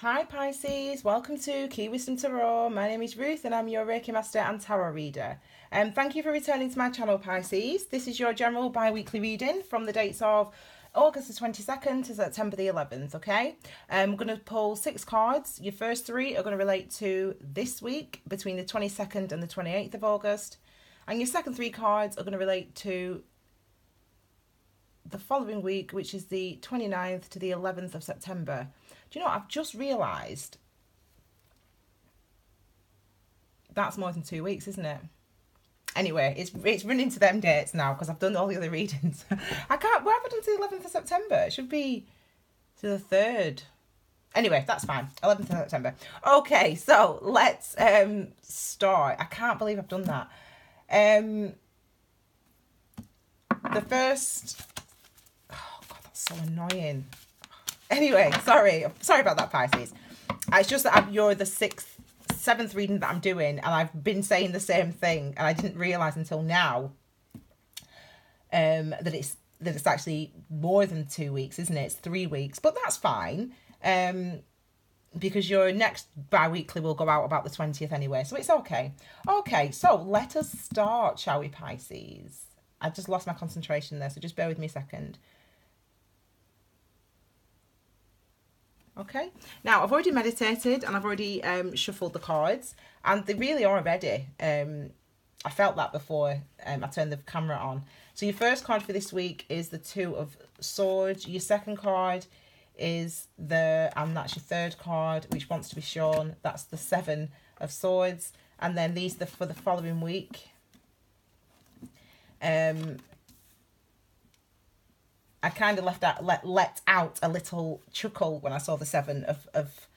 Hi Pisces, welcome to Key Wisdom Tarot. My name is Ruth and I'm your Reiki Master and Tarot Reader. Thank you for returning to my channel, Pisces. This is your general bi-weekly reading from the dates of August the 22nd to September the 11th, okay? I'm going to pull 6 cards. Your first 3 are going to relate to this week between the 22nd and the 28th of August. And your second 3 cards are going to relate to the following week, which is the 29th to the 11th of September. Do you know what? I've just realised that's more than 2 weeks, isn't it? Anyway, it's running to them dates now because I've done all the other readings. I can't. Where have I done to the 11th of September? It should be to the 3rd. Anyway, that's fine. 11th of September. Okay, so let's start. I can't believe I've done that. The first. Oh God, that's so annoying. Anyway, sorry about that, Pisces. It's just that you're the 7th reading that I'm doing, and I've been saying the same thing, and I didn't realise until now that it's actually more than 2 weeks, isn't it? It's 3 weeks, but that's fine, because your next bi-weekly will go out about the 20th anyway, so it's okay. Okay, so let us start, shall we, Pisces? I just lost my concentration there, so just bear with me a second. Okay, now I've already meditated and I've already shuffled the cards, and they really are ready. I felt that before I turned the camera on. So your first card for this week is the 2 of Swords. Your second card is and that's your third card, which wants to be shown. That's the 7 of Swords. And then these are for the following week. I kind of let out a little chuckle when I saw the 7 of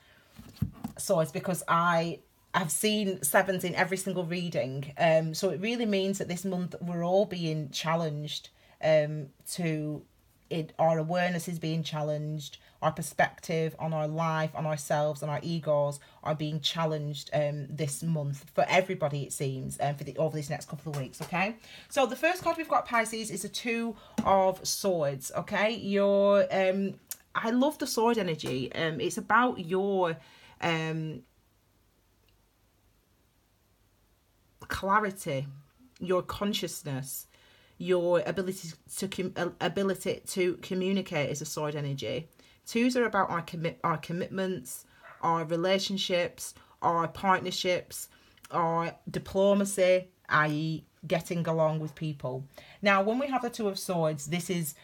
Swords, because I have seen 7s in every single reading. So it really means that this month we're all being challenged. Our awareness is being challenged. Our perspective on our life, on ourselves, on our egos are being challenged this month for everybody, it seems, over these next couple of weeks, okay? So the first card we've got, Pisces, is the 2 of Swords, okay? I love the sword energy. It's about your clarity, your consciousness, your ability to communicate is a sword energy. 2s are about our commitments, our relationships, our partnerships, our diplomacy, i.e. getting along with people. Now, when we have the 2 of Swords, it's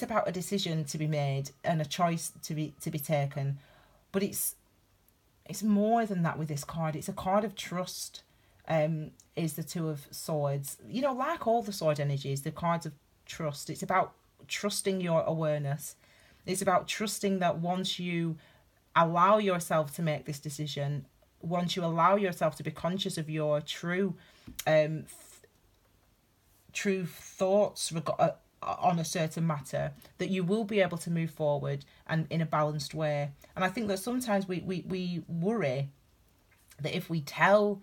about a decision to be made and a choice to be taken, but it's more than that with this card. It's a card of trust. Is the 2 of Swords. You know, like all the sword energies, the cards of trust. It's about trusting your awareness. It's about trusting that once you allow yourself to make this decision, once you allow yourself to be conscious of your true thoughts on a certain matter, that you will be able to move forward and in a balanced way. And I think that sometimes we worry that if we tell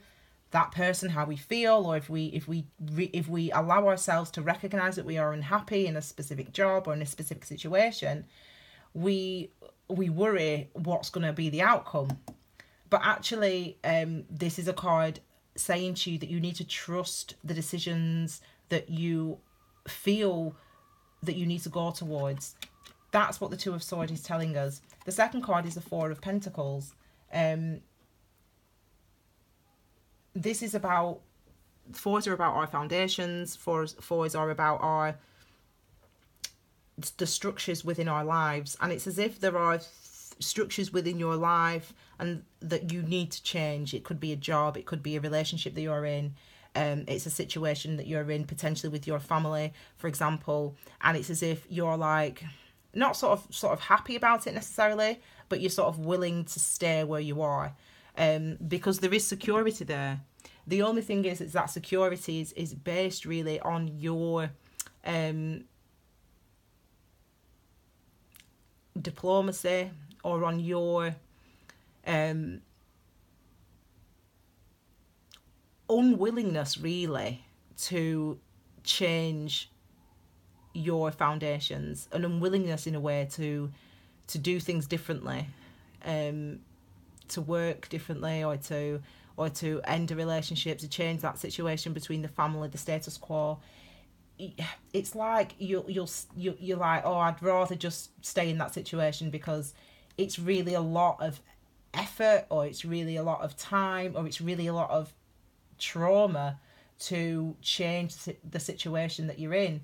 that person how we feel, or if we allow ourselves to recognize that we are unhappy in a specific job or in a specific situation, we worry what's going to be the outcome. But actually, this is a card saying to you that you need to trust the decisions that you feel that you need to go towards. That's what the 2 of Swords is telling us. The second card is the 4 of Pentacles. This is about, 4s are about our foundations. 4s are about the structures within our lives, and it's as if there are structures within your life and that you need to change. It could be a job, it could be a relationship that you're in, it's a situation that you're in potentially with your family, for example, and it's as if you're like not sort of happy about it necessarily, but you're sort of willing to stay where you are, because there is security there. The only thing is that security is based really on your diplomacy, or on your unwillingness really to change your foundations, an unwillingness in a way to do things differently, to work differently, or to end a relationship, to change that situation between the family, the status quo. It's like you're like, oh, I'd rather just stay in that situation because it's really a lot of effort, or it's really a lot of time, or it's really a lot of trauma to change the situation that you're in.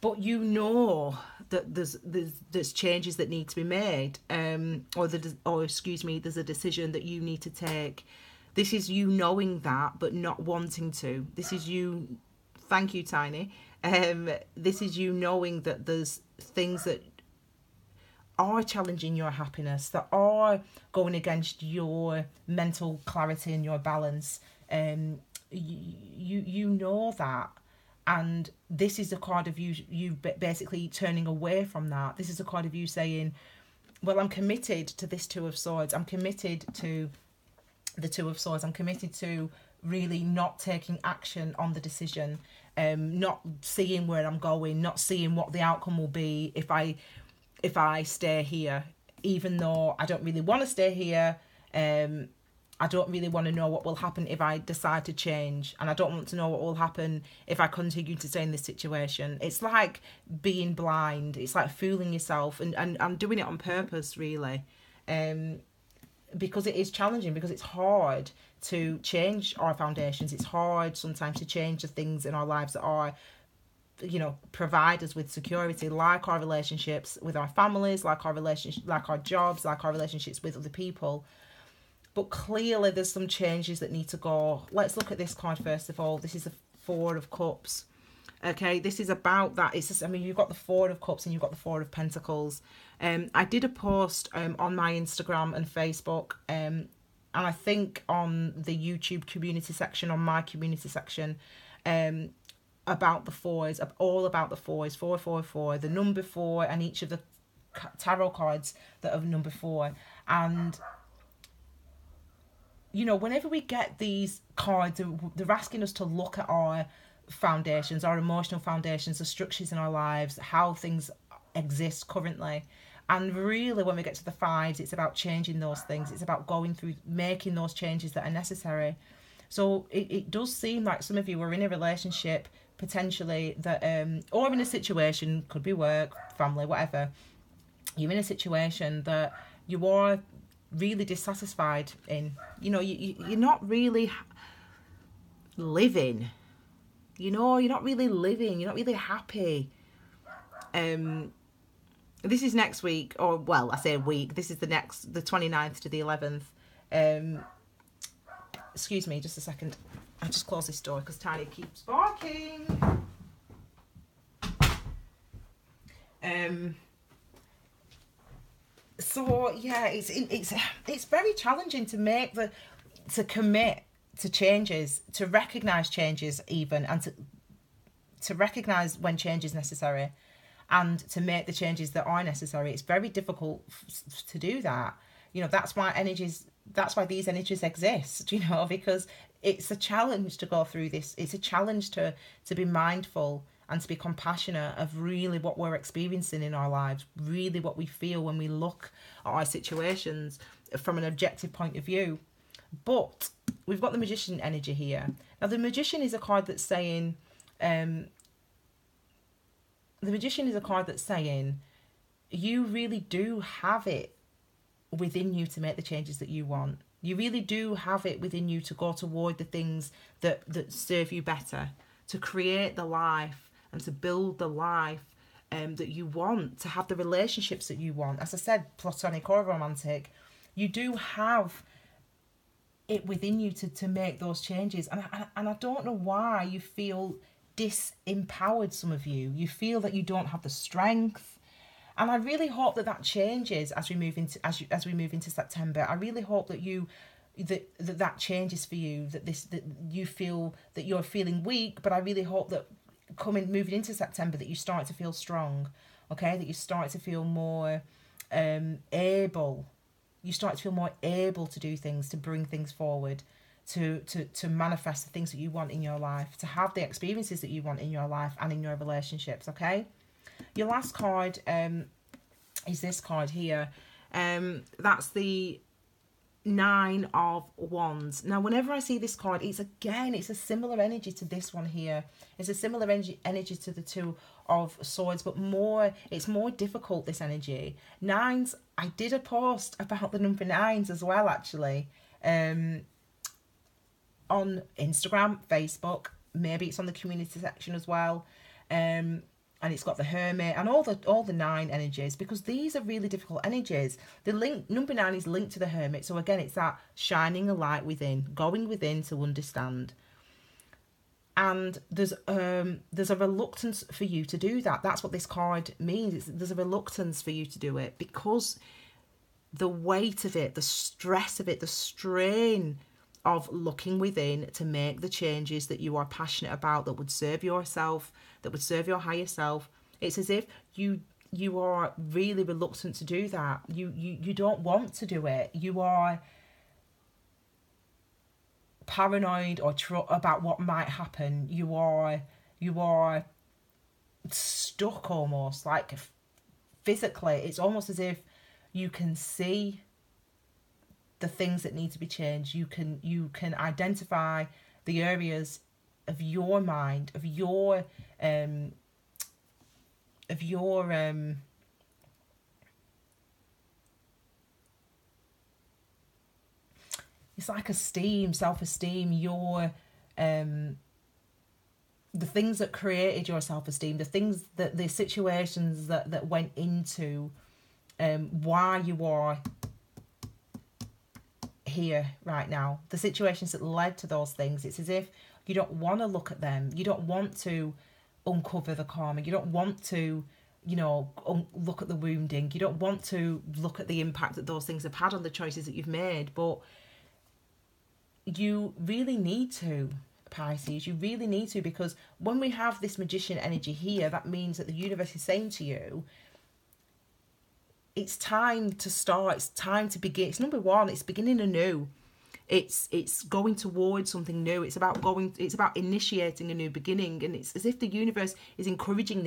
But you know that there's changes that need to be made, or excuse me, there's a decision that you need to take. This is you knowing that but not wanting to. This is you, thank you, Tiny. This is you knowing that there's things that are challenging your happiness, that are going against your mental clarity and your balance. You know that. And this is a card of you basically turning away from that. This is a card of you saying, well, I'm committed to this Two of Swords. I'm committed to the Two of Swords. I'm committed to really not taking action on the decision, not seeing where I'm going, not seeing what the outcome will be if I stay here, even though I don't really want to stay here. I don't really want to know what will happen if I decide to change, and I don't want to know what will happen if I continue to stay in this situation. It's like being blind. It's like fooling yourself, and I'm doing it on purpose, really, because it is challenging, because it's hard to change our foundations. It's hard sometimes to change the things in our lives that are, provide us with security, like our relationships with our families, like our jobs, like our relationships with other people. But clearly there's some changes that need to go. Let's look at this card first of all. This is the Four of Cups. Okay, this is about that. It's just, you've got the Four of Cups and you've got the Four of Pentacles. I did a post on my Instagram and Facebook, and I think on the YouTube community section, on my community section, about the fours, all about the fours, 444, the number 4, and each of the tarot cards that are number 4. And whenever we get these cards, they're asking us to look at our foundations, our emotional foundations, the structures in our lives, how things exist currently. And really, when we get to the 5s, it's about changing those things. It's about going through, making those changes that are necessary. So it does seem like some of you are in a relationship, potentially, that, or in a situation, could be work, family, whatever. You're in a situation that you are really dissatisfied in. You're not really living. You're not really living. You're not really happy. This is next week, or, well, I say a week. This is the 29th to the 11th. Excuse me, just a second. I'll just close this door because Tiny keeps barking. So yeah, it's very challenging to commit to changes, to recognize changes even, and to recognize when change is necessary, and to make the changes that are necessary. It's very difficult to do that. That's why these energies exist, because it's a challenge to go through this. It's a challenge to be mindful and to be compassionate of really what we're experiencing in our lives, really what we feel when we look at our situations from an objective point of view. But we've got the Magician energy here. Now, the Magician is a card that's saying, you really do have it within you to make the changes that you want. You really do have it within you to go toward the things that serve you better, to create the life and to build the life that you want, to have the relationships that you want. As I said, platonic or romantic, you do have it within you to make those changes. And I don't know why you feel disempowered, some of you. You feel that you don't have the strength. And I really hope that changes as we move into September. I really hope that that changes for you, that you feel that you're feeling weak, but I really hope that moving into September that you start to feel strong, okay? That you start to feel more able. You start to feel more able to do things, to bring things forward, to manifest the things that you want in your life, to have the experiences that you want in your life and in your relationships, okay? Your last card is this card here. That's the Nine of Wands. Now, whenever I see this card, it's a similar energy to this one here. It's a similar energy to the Two of Swords, but it's more difficult, this energy. Nines, I did a post about the number nines as well, actually, on Instagram, Facebook, maybe it's on the community section as well. And it's got the Hermit and all the nine energies, because these are really difficult energies. Number 9 is linked to the Hermit, so again, it's that shining a light within, going within to understand. And there's a reluctance for you to do that. That's what this card means. There's a reluctance for you to do it, because the weight of it, the stress of it, the strain of looking within to make the changes that you are passionate about, that would serve yourself, that would serve your higher self. It's as if you are really reluctant to do that. You don't want to do it. You are paranoid or about what might happen. You are stuck, almost like physically. It's almost as if you can see the things that need to be changed. You can identify the areas of your mind, of your it's like self-esteem, your the things that created your self-esteem, the situations that went into why you are here right now, the situations that led to those things. It's as if you don't want to look at them. You don't want to uncover the karma. You don't want to, look at the wounding. You don't want to look at the impact that those things have had on the choices that you've made. But you really need to, Pisces. You really need to, because when we have this Magician energy here, that means that the universe is saying to you, it's time to start. It's time to begin. It's number one. It's beginning anew. It's going towards something new. It's about initiating a new beginning, and it's as if the universe is encouraging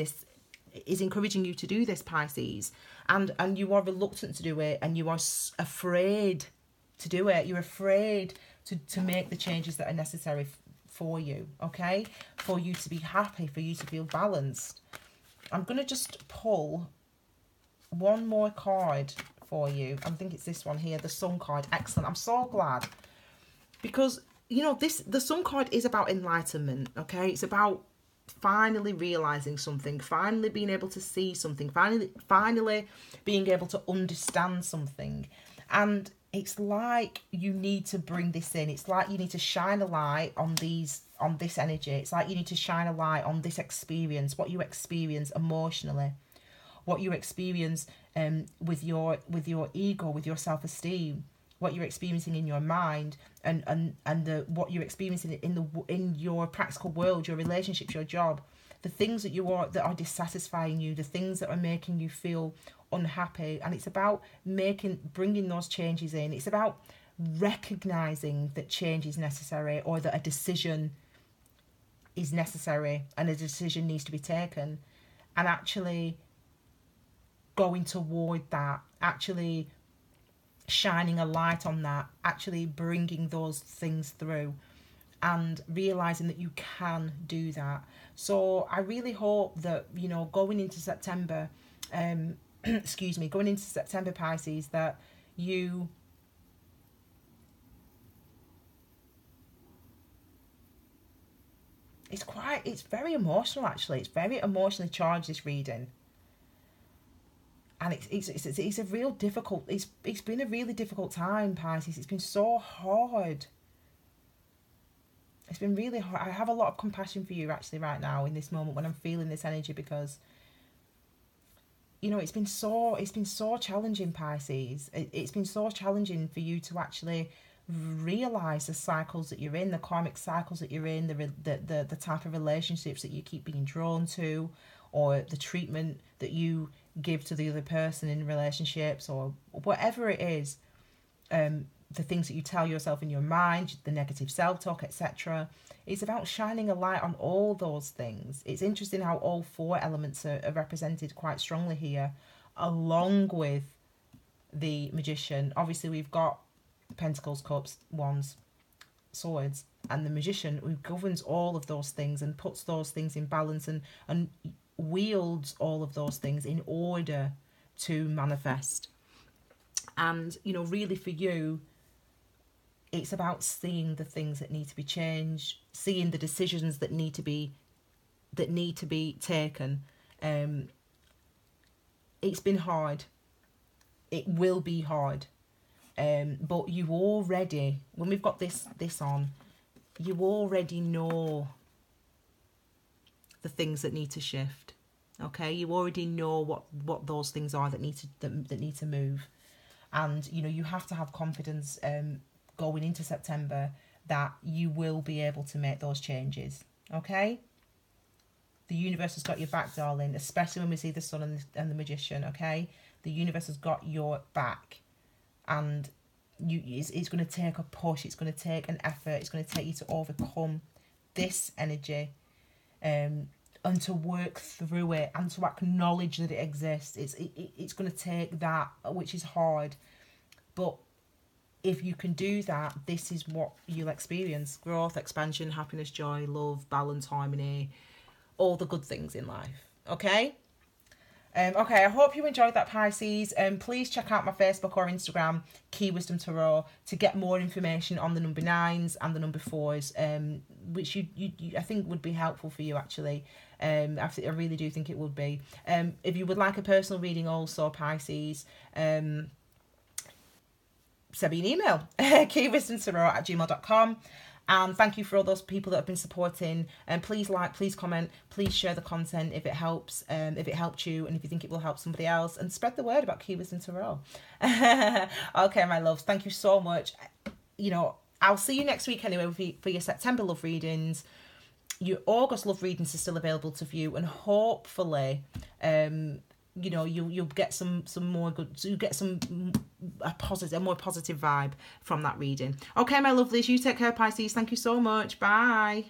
you to do this, Pisces, and you are reluctant to do it, and you are afraid to do it. You're afraid to make the changes that are necessary for you, okay? For you to be happy, for you to feel balanced. I'm going to just pull one more card for you. I think it's this one here, the Sun card. Excellent. I'm so glad, because the Sun card is about enlightenment, okay? It's about finally realizing something, finally being able to see something, finally being able to understand something. And it's like you need to bring this in. It's like you need to shine a light on this energy. It's like you need to shine a light on this experience, what you experience emotionally, what you experience with your ego, with your self-esteem, what you're experiencing in your mind, and what you're experiencing in your practical world, your relationships, your job, the things that are dissatisfying you, the things that are making you feel unhappy. And it's about bringing those changes in. It's about recognizing that change is necessary, or that a decision is necessary and a decision needs to be taken, and actually going toward that, actually shining a light on that, actually bringing those things through, and realizing that you can do that. So I really hope that, going into September, going into September, Pisces, that you it's very emotional, actually. It's very emotionally charged, this reading. And it's a real difficult, it's been a really difficult time, Pisces. It's been so hard. It's been really hard. I have a lot of compassion for you, actually, right now, in this moment, when I'm feeling this energy, because it's been so challenging, Pisces. It's been so challenging for you to actually realize the cycles that you're in, the karmic cycles that you're in, the type of relationships that you keep being drawn to, or the treatment that you give to the other person in relationships, or whatever it is, the things that you tell yourself in your mind, the negative self-talk, etc. It's about shining a light on all those things. It's interesting how all 4 elements are represented quite strongly here along with the Magician. Obviously, we've got Pentacles, Cups, Wands, Swords, and the Magician, who governs all of those things and puts those things in balance and wields all of those things in order to manifest. And, you know, really for you, it's about seeing the things that need to be changed, seeing the decisions that need to be taken. It's been hard. It will be hard. But you already, when we've got this on, you already know the things that need to shift. Okay, you already know what those things are that need to move, and you know you have to have confidence going into September that you will be able to make those changes. Okay, the universe has got your back, darling. Especially when we see the Sun and the Magician. Okay, the universe has got your back, and it's going to take a push. It's going to take an effort. It's going to take you to overcome this energy. And to work through it and to acknowledge that it exists. It's going to take that, which is hard. But if you can do that, this is what you'll experience. Growth, expansion, happiness, joy, love, balance, harmony, all the good things in life. Okay? Okay, I hope you enjoyed that, Pisces. Please check out my Facebook or Instagram, Key Wisdom Tarot, to get more information on the number 9s and the number 4s, which you I think would be helpful for you, actually. I really do think it would be. If you would like a personal reading also, Pisces, send me an email, keywisdomtarot@gmail.com. And thank you for all those people that have been supporting. And please like, please comment, please share the content if it helps, if it helped you, and if you think it will help somebody else, and spread the word about Key Wisdom Tarot. Okay, my loves, thank you so much. You know, I'll see you next week anyway for your September love readings. Your August love readings are still available to view, and hopefully, you know, you'll get some more good. So you get a more positive vibe from that reading. Okay, my lovelies, you take care, Pisces. Thank you so much. Bye.